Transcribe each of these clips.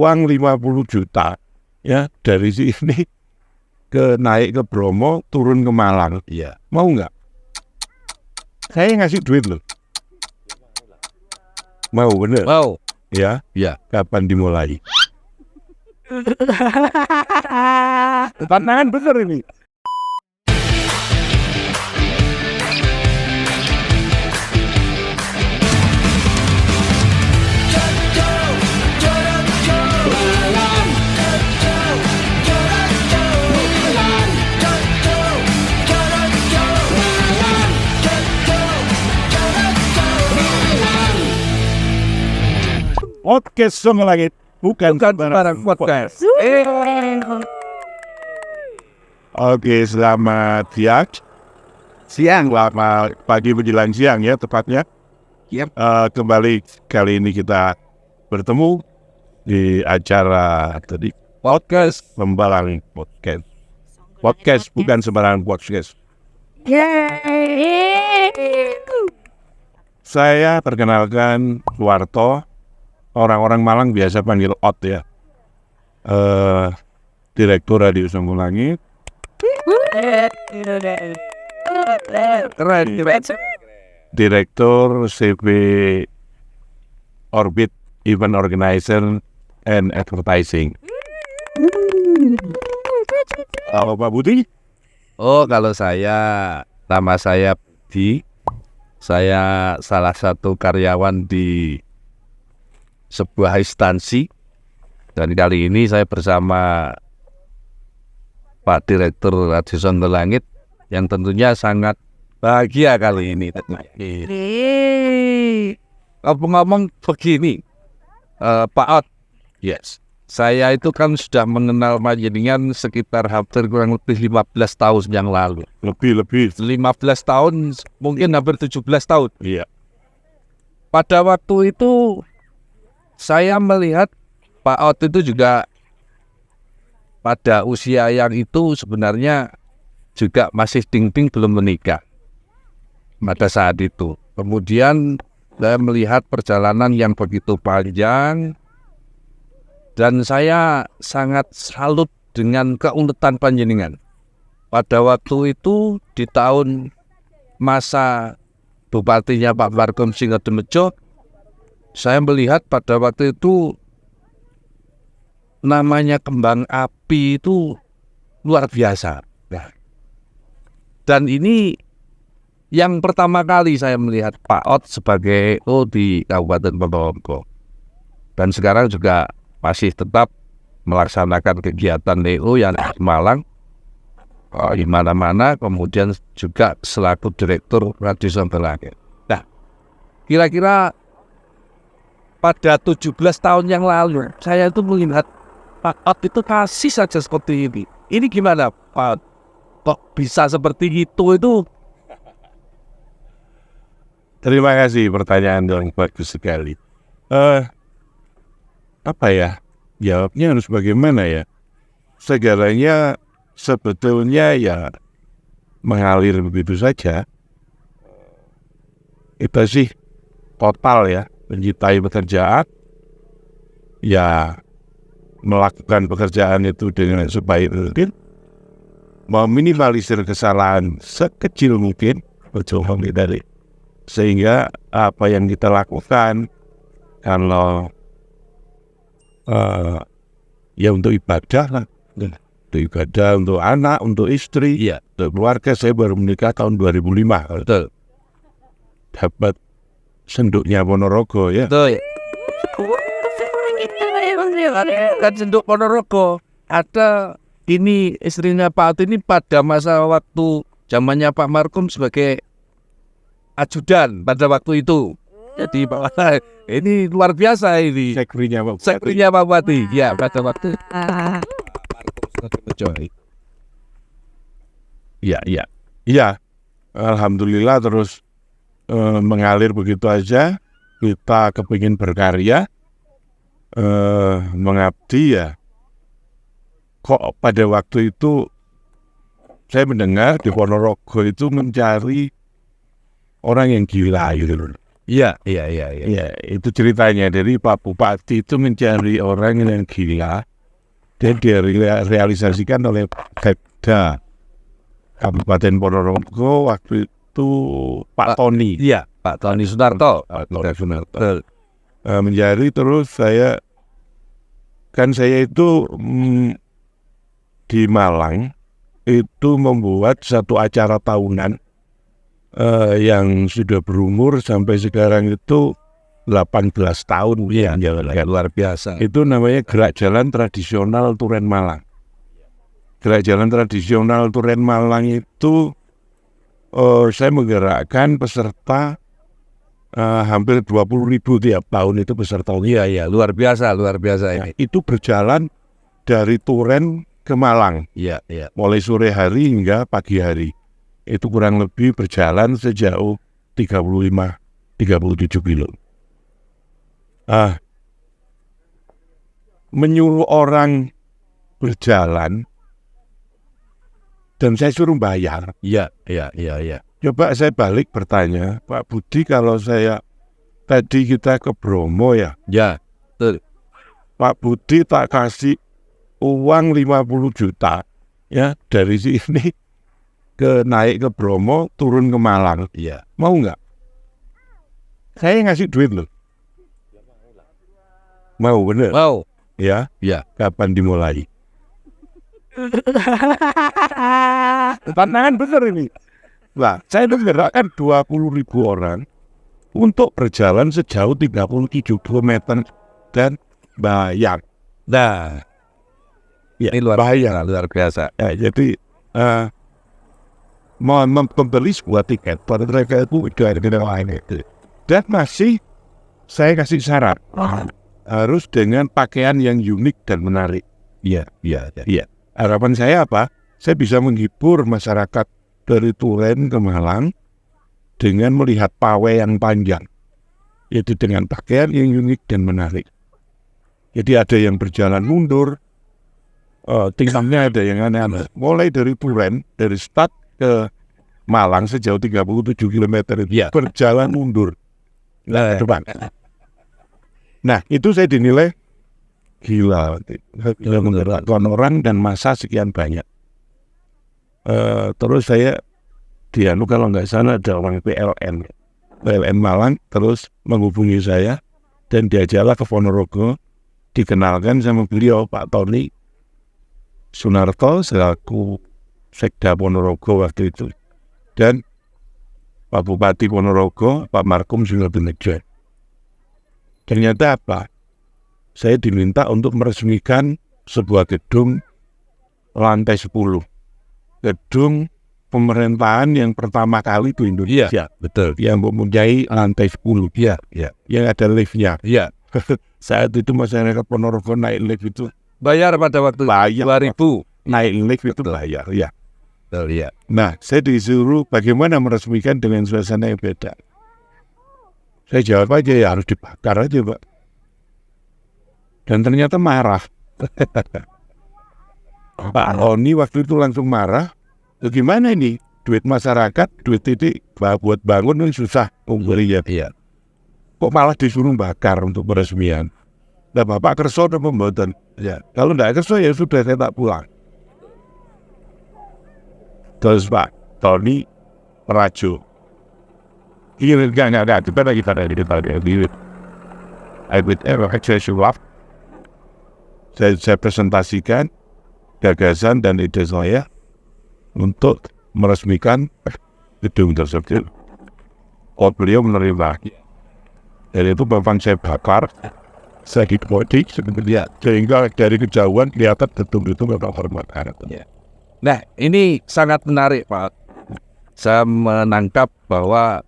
uang 50 juta ya dari sini naik ke Bromo, turun ke Malang. Iya. Mau nggak? Saya ngasih duit loh. Mau bener? Wow. Ya. Iya. Kapan dimulai? Tantangan bener ini. Podcast Song Langit bukan sembarang podcast. Oke, selamat siang, selamat pagi menjelang siang ya tepatnya. Yep. Kembali kali ini kita bertemu di acara tadi Podcast. Pembalang Podcast. Podcast bukan sembarang podcast. Saya perkenalkan Warto. Orang-orang Malang biasa panggil Ot ya. Direktur Radio Song Langit. Keren. Direktur CV Orbit Event Organizer and Advertising. Halo Pak Budi. Oh, kalau nama saya Budi. Saya salah satu karyawan di sebuah instansi, dan kali ini saya bersama Pak Direktur Radio Song Langit yang tentunya sangat bahagia kali ini. Ngomong begini, Pak Ot, Yes. saya itu kan sudah mengenal panjenengan sekitar hampir kurang lebih 15 tahun yang lalu. Lebih. 15 tahun, mungkin hampir 17 tahun. Iya. Pada waktu itu saya melihat Pak Ot itu juga pada usia yang itu sebenarnya juga masih ting-ting belum menikah pada saat itu. Kemudian saya melihat perjalanan yang begitu panjang dan saya sangat salut dengan keuletan panjenengan. Pada waktu itu di tahun masa bupatinya Pak Markom Singodemejo, saya melihat pada waktu itu namanya kembang api itu luar biasa. Nah, dan ini yang pertama kali saya melihat Pak Ot sebagai di Kabupaten Ponorogo. Dan sekarang juga masih tetap melaksanakan kegiatan NEO yang di Malang, di mana-mana, kemudian juga selaku Direktur Radio Song Langit. Nah, kira-kira pada 17 tahun yang lalu, saya itu melihat Pak Ot itu kasih saja seperti ini. Ini gimana Pak? Kok bisa seperti itu? Terima kasih, pertanyaan yang bagus sekali. Apa ya? Jawabnya harus bagaimana ya? Segalanya sebetulnya ya mengalir begitu saja. Itu sih total ya. Mencintai pekerjaan, ya melakukan pekerjaan itu dengan sebaik mungkin, meminimalisir kesalahan sekecil mungkin, dari sehingga apa yang kita lakukan kalau ya untuk ibadah lah, untuk ibadah, untuk anak, untuk istri, Iya. Untuk keluarga. Saya baru menikah tahun 2005. Betul. Dapat senduknya Ponorogo ya. Betul. Kan Senduk Ponorogo. Ada ini istrinya Pak Ot ini pada masa waktu zamannya Pak Markom sebagai ajudan pada waktu itu. Jadi Pak, ini luar biasa ini. Sekurinya Pak. Sekurinya Pak Bupati. Ya, pada waktu Iya. Alhamdulillah terus mengalir begitu aja. Kita kepingin berkarya, mengabdi ya. Kok pada waktu itu saya mendengar di Ponorogo itu mencari orang yang gila gitu. Iya. Ya, itu ceritanya. Jadi Pak Bupati itu mencari orang yang gila dan direalisasikan oleh Pemda Kabupaten Ponorogo waktu itu Pak Tony. Iya, Pak Tony Sunarto. Pak Tony Sunarto. Mencari terus saya itu di Malang itu membuat satu acara tahunan yang sudah berumur sampai sekarang itu 18 tahun. Iya, luar biasa. Itu namanya Gerak Jalan Tradisional Turen Malang. Gerak Jalan Tradisional Turen Malang itu saya menggerakkan peserta hampir 20.000 tiap tahun itu peserta. Iya, luar biasa ini. Itu berjalan dari Turen ke Malang. Iya. Mulai sore hari hingga pagi hari. Itu kurang lebih berjalan sejauh 35-37 kilo. Menyuruh orang berjalan dan saya suruh bayar. Iya. Coba saya balik bertanya, Pak Budi, kalau tadi kita ke Bromo ya. Ya, betul. Pak Budi tak kasih uang 50 juta ya dari sini naik ke Bromo, turun ke Malang. Iya. Mau nggak? Saya ngasih duit loh. Mau bener? Mau. Ya. Kapan dimulai? Tantangan bener ini. Nah, saya menggerakkan 20.000 orang untuk berjalan sejauh 37 km dan bayar. Nah, ya, ini luar biasa. Ya, jadi membeli sebuah tiket pada mereka itu lain itu. Dan masih saya kasih syarat harus dengan pakaian yang unik dan menarik. Iya. Harapan saya apa? Saya bisa menghibur masyarakat dari Turen ke Malang dengan melihat pawai yang panjang, yaitu dengan pakaian yang unik dan menarik. Jadi ada yang berjalan mundur, tingkahnya ada yang aneh-aneh. Mulai dari Turen, dari start ke Malang sejauh 37 km itu berjalan mundur. Depan. Nah, itu saya dinilai gila, menggerakkan orang dan masa sekian banyak. Terus saya kalau nggak salah ada orang PLN Malang terus menghubungi saya dan diajaklah ke Ponorogo, dikenalkan sama beliau Pak Tony Sunarto selaku Sekda Ponorogo waktu itu, dan Pak Bupati Ponorogo Pak Markum Sunarto. Ternyata apa? Saya diminta untuk meresmikan sebuah gedung lantai 10. Gedung pemerintahan yang pertama kali di Indonesia. Iya, betul. Yang mempunyai lantai 10. Iya. Yang ada liftnya. Iya. Saat itu masyarakat Ponorogo naik lift itu bayar pada waktu 2000. Naik lift itu bayar, ya. Betul, ya. Nah, saya disuruh bagaimana meresmikan dengan suasana yang beda. Saya jawab aja, ya harus dibakar aja, Pak. Dan ternyata marah. Pak Tony waktu itu langsung marah. Gimana ini? Duit masyarakat, duit titik buat bangun ini susah ngumpulnya. Iya. Kok malah disuruh bakar untuk peresmian? Nah, Bapak kerso dan pembuatan. Ya. Kalau tidak kerso ya sudah, saya tak pulang. Terus Pak Tony merajuk. Enggak. Kita lagi saya presentasikan gagasan dan ide saya untuk meresmikan gedung tersebut. Beliau menerima. Dari itu memang saya bakar, saya dikodik sehingga dari kejauhan kelihatan gedung itu memang hormat. Nah, ini sangat menarik, Pak. Saya menangkap bahwa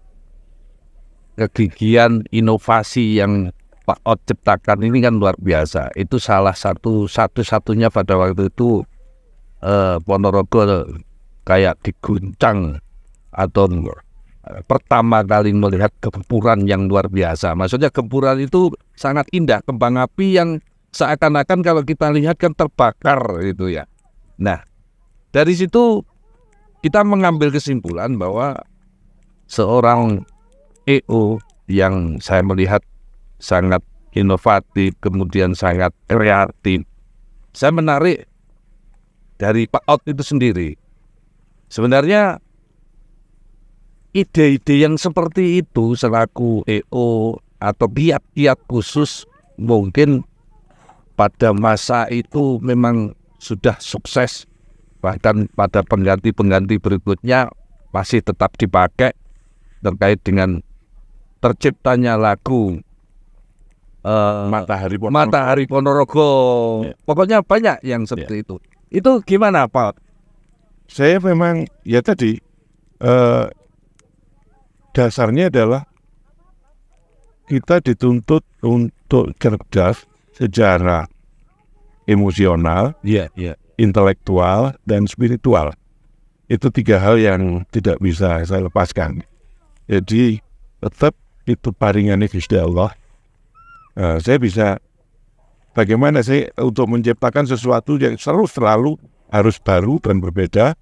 kegigihan inovasi yang Pak Ot ciptakan ini kan luar biasa. Itu salah satu-satunya pada waktu itu Ponorogo kayak diguncang atau pertama kali melihat gempuran yang luar biasa. Maksudnya gempuran itu sangat indah, kembang api yang seakan-akan kalau kita lihat kan terbakar gitu ya. Nah, dari situ kita mengambil kesimpulan bahwa seorang EO yang saya melihat sangat inovatif, kemudian sangat kreatif. Saya menarik dari Pak Ot itu sendiri. Sebenarnya ide-ide yang seperti itu selaku EO atau kiat-kiat khusus mungkin pada masa itu memang sudah sukses, bahkan pada pengganti-pengganti berikutnya masih tetap dipakai terkait dengan terciptanya lagu Matahari Ponorogo. Pokoknya banyak yang seperti itu. Itu gimana Pak? Saya memang ya tadi dasarnya adalah kita dituntut untuk cerdas secara emosional, intelektual, dan spiritual. Itu 3 hal yang tidak bisa saya lepaskan. Jadi tetap itu paringannya Gusti Allah. Saya bisa bagaimana sih untuk menciptakan sesuatu yang selalu harus baru dan berbeda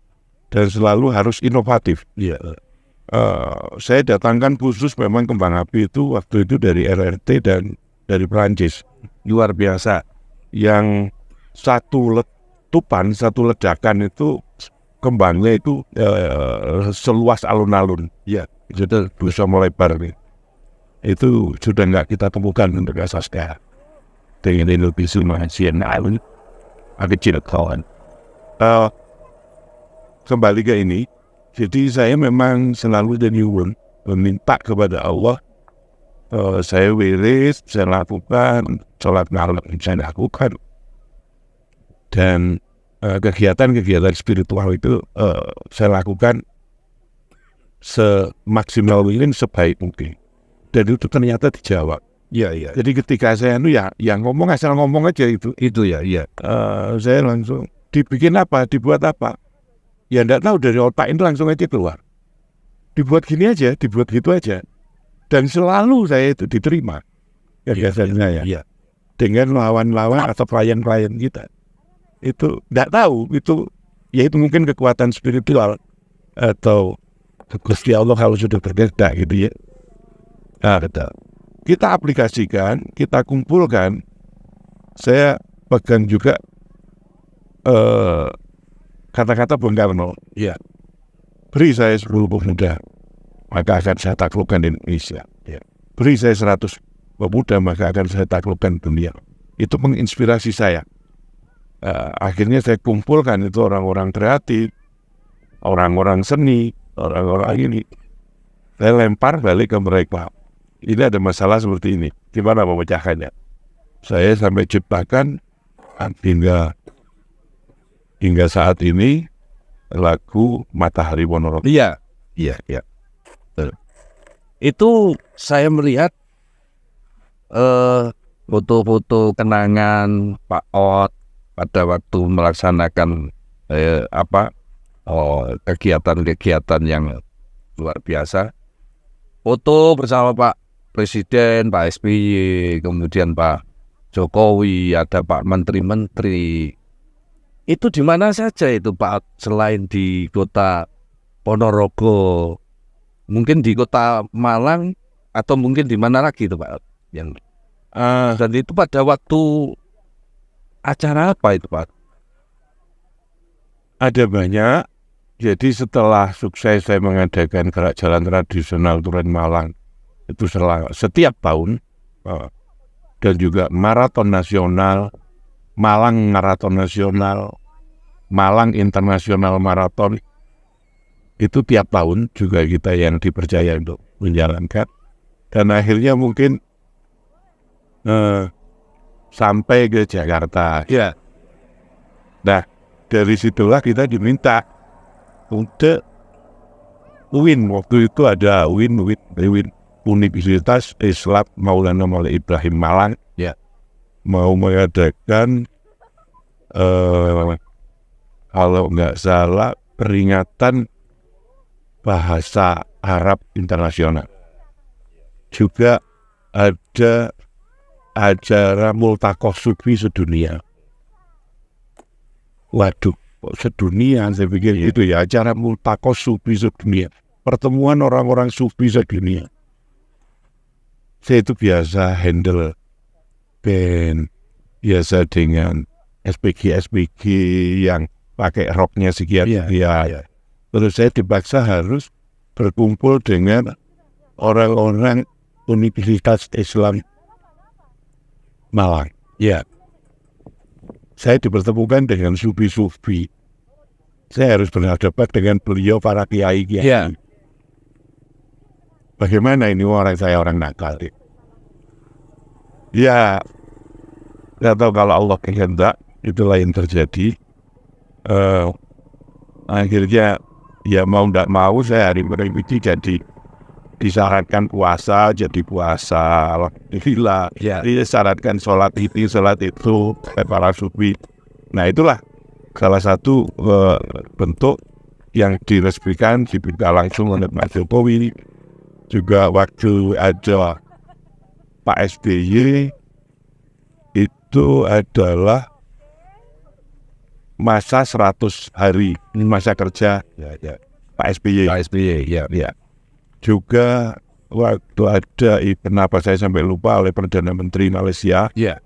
dan selalu harus inovatif. Saya datangkan khusus memang kembang api itu waktu itu dari RRT dan dari Perancis. Luar biasa. Yang satu letupan, satu ledakan itu kembangnya itu seluas alun-alun. Jadi bisa melebar nih. Itu sudah nggak kita temukan untuk asasnya. Dengan Indonesia Mahasian Island kecil kawan. Kembali ke ini, jadi saya memang selalu meminta kepada Allah. Saya wirid, saya lakukan sholat malam, saya lakukan, dan kegiatan-kegiatan spiritual itu saya lakukan semaksimal mungkin, sebaik mungkin, dan itu ternyata dijawab. Jadi ketika saya yang ngomong asal ngomong aja itu. Saya langsung dibikin apa, dibuat apa, ya enggak tahu, dari otak itu langsung aja keluar. Dibuat gini aja, dibuat gitu aja, dan selalu saya itu diterima. Biasanya dengan lawan-lawan atau klien-klien kita. Itu enggak tahu, itu ya itu mungkin kekuatan spiritual atau Gusti Allah kalau sudah berkehendak gitu ya. Kita aplikasikan, kita kumpulkan. Saya pegang juga kata-kata Bung Karno. Beri saya 10 pemuda, maka akan saya taklukkan Indonesia. Beri saya 100 pemuda, maka akan saya taklukkan dunia. Itu menginspirasi saya. Akhirnya saya kumpulkan itu orang-orang kreatif, orang-orang seni, orang-orang ini. Saya lempar balik ke mereka. Ini ada masalah seperti ini, gimana memecahkannya? Saya sampai ciptakan hingga saat ini lagu Matahari Ponorogo. Iya. Itu saya melihat foto-foto kenangan Pak Ot pada waktu melaksanakan kegiatan-kegiatan yang luar biasa. Foto bersama Pak Presiden, Pak SBY, kemudian Pak Jokowi, ada Pak Menteri-Menteri. Itu di mana saja itu Pak, selain di kota Ponorogo, mungkin di kota Malang, atau mungkin di mana lagi itu Pak? Dan itu pada waktu acara apa itu Pak? Ada banyak. Jadi setelah sukses saya mengadakan gerak jalan tradisional Turen Malang itu setiap tahun, dan juga maraton nasional, Malang Maraton Nasional, Malang Internasional Maraton, itu tiap tahun juga kita yang dipercaya untuk menjalankan. Dan akhirnya mungkin sampai ke Jakarta. Nah, dari situlah kita diminta untuk UIN. Waktu itu ada UIN Universitas Islam Maulana Malik Ibrahim Malang, mau mengadakan kalau nggak salah peringatan bahasa Arab internasional. Juga ada acara Multakoh Sufi sedunia. Waduh, sedunia, saya pikir itu ya, acara Multakoh Sufi sedunia, pertemuan orang-orang sufi sedunia. saya itu biasa handle band, biasa dengan SPG yang pakai roknya sekian. Ya. Terus saya dipaksa harus berkumpul dengan orang-orang Universitas Islam Malang. Ya. Saya dipertemukan dengan sufi-sufi. Saya harus berhadapan dengan beliau para kiai. Ya. Bagaimana ini orang nakal? Ya, nggak tahu kalau Allah kehendak, itulah yang terjadi. Akhirnya, ya mau nggak mau saya hari ini jadi disarankan puasa, jadi puasa. Alhamdulillah. Disarankan sholat itu, para sufi. Nah itulah salah satu bentuk yang diresmikan, dibuka langsung oleh Pak Jokowi. Juga waktu ada Pak SBY itu adalah masa 100 hari masa kerja Pak SBY. Ya. Juga waktu ada kenapa saya sampai lupa oleh Perdana Menteri Malaysia. Ya.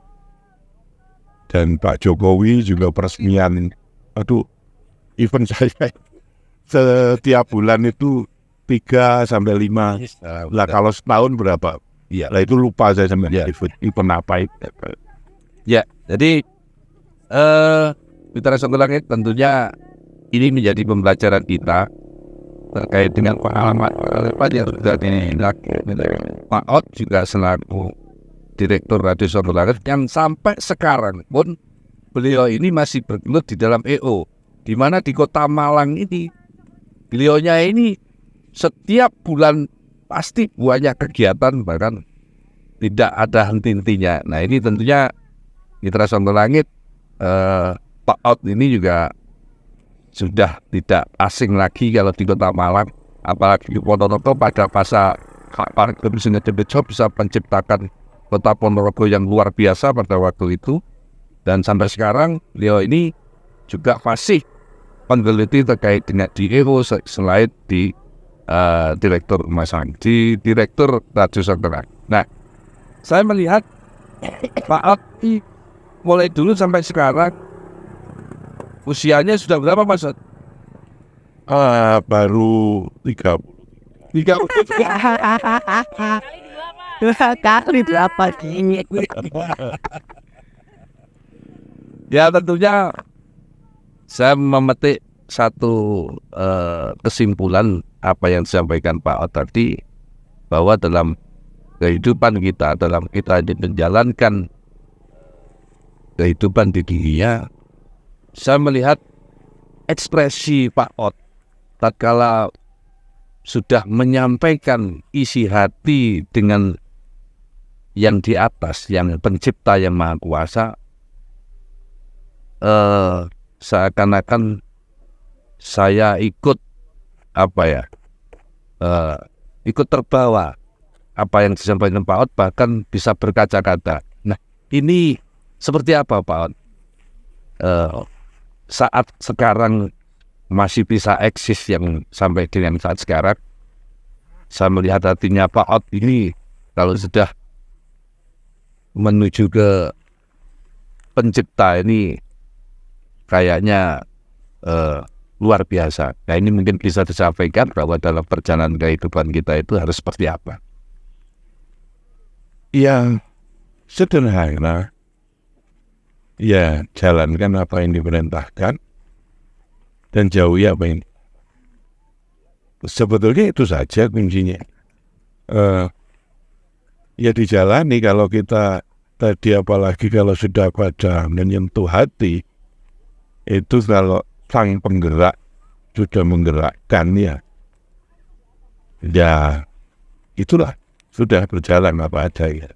Dan Pak Jokowi juga peresmian. Event saya setiap bulan itu 3 sampai 5. Lah kalau setahun berapa? Iya. Lah itu lupa saya sampai event apa itu. Ya, jadi Mitra Satu Langit tentunya ini menjadi pembelajaran kita terkait dengan pengalaman yang sudah dilakukan Pak Ot juga selaku Direktur Radio Satu Langit yang sampai sekarang pun beliau ini masih bergelut di dalam EO, di mana di Kota Malang ini beliaunya ini setiap bulan pasti banyak kegiatan, bahkan tidak ada henti-hentinya. Nah ini tentunya Mitra Satu Langit, Pak Ot ini juga sudah tidak asing lagi kalau di Kota Malang, apalagi di Ponorogo pada masa Pak Presiden Jokowi bisa menciptakan Kota Ponorogo yang luar biasa pada waktu itu. Dan sampai sekarang beliau ini juga masih peneliti terkait dengan di EO selain di Direktur di Direktur Radio Satu Langit. Nah, saya melihat Pak Ot mulai dulu sampai sekarang usianya sudah berapa Mas? Baru 30. Kali berapa ini? Ya tentunya saya memetik satu kesimpulan apa yang disampaikan Pak Ot tadi, bahwa dalam kehidupan kita, dalam kita menjalankan kehidupan di dunia, saya melihat ekspresi Pak Ot tatkala sudah menyampaikan isi hati dengan yang di atas, yang pencipta, yang maha kuasa, seakan-akan saya ikut ikut terbawa apa yang disampaikan Pak Ot, bahkan bisa berkaca-kaca. Nah ini seperti apa Pak Ot saat sekarang masih bisa eksis yang sampai dengan saat sekarang? Saya melihat hatinya Pak Ot ini kalau sudah menuju ke pencipta ini kayaknya luar biasa. Nah ini mungkin bisa disampaikan bahwa dalam perjalanan kehidupan kita itu harus seperti apa? Yang sederhana, ya jalankan apa yang diperintahkan dan jauhi apa yang sebetulnya itu saja kuncinya. Ya dijalani. Kalau kita tadi, apalagi kalau sudah pada menyentuh hati, itu kalau sang penggerak sudah menggerakkan, ya itulah sudah berjalan apa adanya.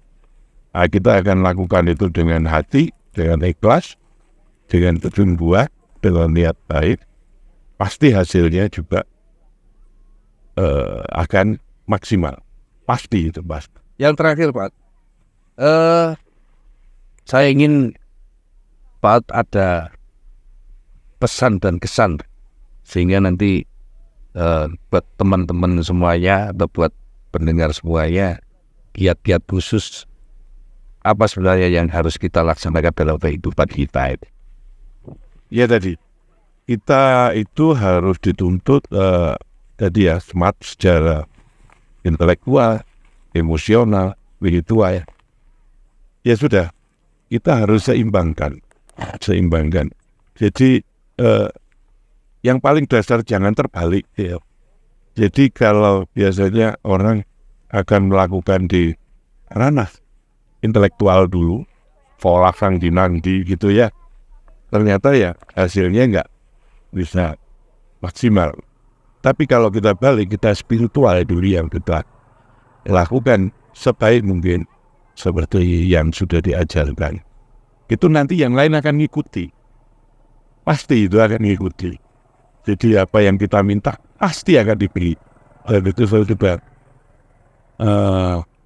Nah, kita akan lakukan itu dengan hati, dengan ikhlas, dengan tujuan buat, dengan niat baik. Pasti hasilnya juga akan maksimal. Pasti itu pasti. Yang terakhir Pak, saya ingin Pak ada pesan dan kesan sehingga nanti buat teman-teman semuanya atau buat pendengar semuanya kiat-kiat khusus apa sebenarnya yang harus kita laksanakan dalam kehidupan kita itu. Ya tadi kita itu harus dituntut tadi ya smart secara intelektual, emosional, begitu ya. Ya sudah, kita harus seimbangkan. Jadi yang paling dasar jangan terbalik ya. Jadi kalau biasanya orang akan melakukan di ranah intelektual dulu, pola sang dinandi gitu ya, ternyata ya hasilnya nggak bisa maksimal. Tapi kalau kita balik, kita spiritual dulu yang kita lakukan sebaik mungkin seperti yang sudah diajarkan. Itu nanti yang lain akan ngikuti. Pasti itu akan ngikuti. Jadi apa yang kita minta pasti akan diberi. Dan itu sudah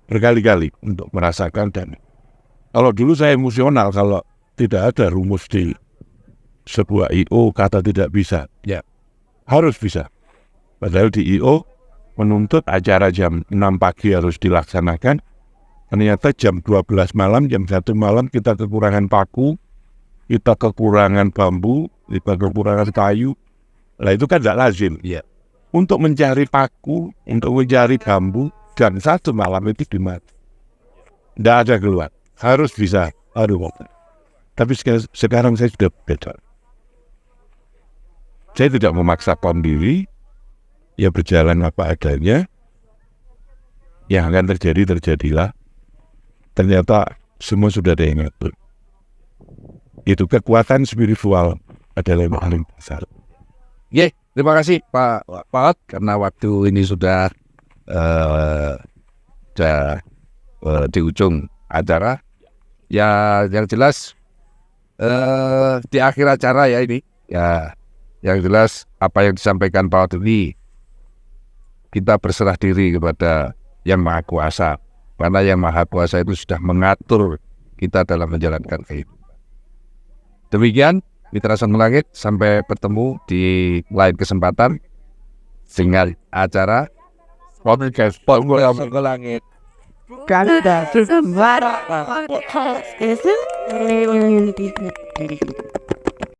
berkali-kali untuk merasakan. Dan kalau dulu saya emosional kalau tidak ada rumus di sebuah I.O. kata tidak bisa. Ya, harus bisa. Padahal di I.O. menuntut acara jam 6 pagi harus dilaksanakan. Ternyata jam 12 malam, jam 1 malam kita kekurangan paku, kita kekurangan bambu, kita kekurangan kayu. Nah itu kan tidak lazim. Ya. Untuk mencari paku, untuk mencari bambu, dan 1 malam itu dimati. Tidak ada keluar. Harus bisa. Aduh. Tapi sekarang saya sudah beda. Saya tidak memaksakan diri, ya berjalan apa adanya. Yang akan terjadi, terjadilah. Ternyata semua sudah ada yang ngatur. Itu kekuatan spiritual adalah yang paling besar. Terima kasih Pak Ot, karena waktu ini sudah di ujung acara. Ya yang jelas di akhir acara ya ini, ya yang jelas apa yang disampaikan Pak Ot ini, kita berserah diri kepada Yang Maha Kuasa. Karena Yang Maha Kuasa itu sudah mengatur kita dalam menjalankan kehidupan. Demikian Mitra Sound Langit, sampai bertemu di lain kesempatan dengan acara podcast Sound Langit. Karena sembarang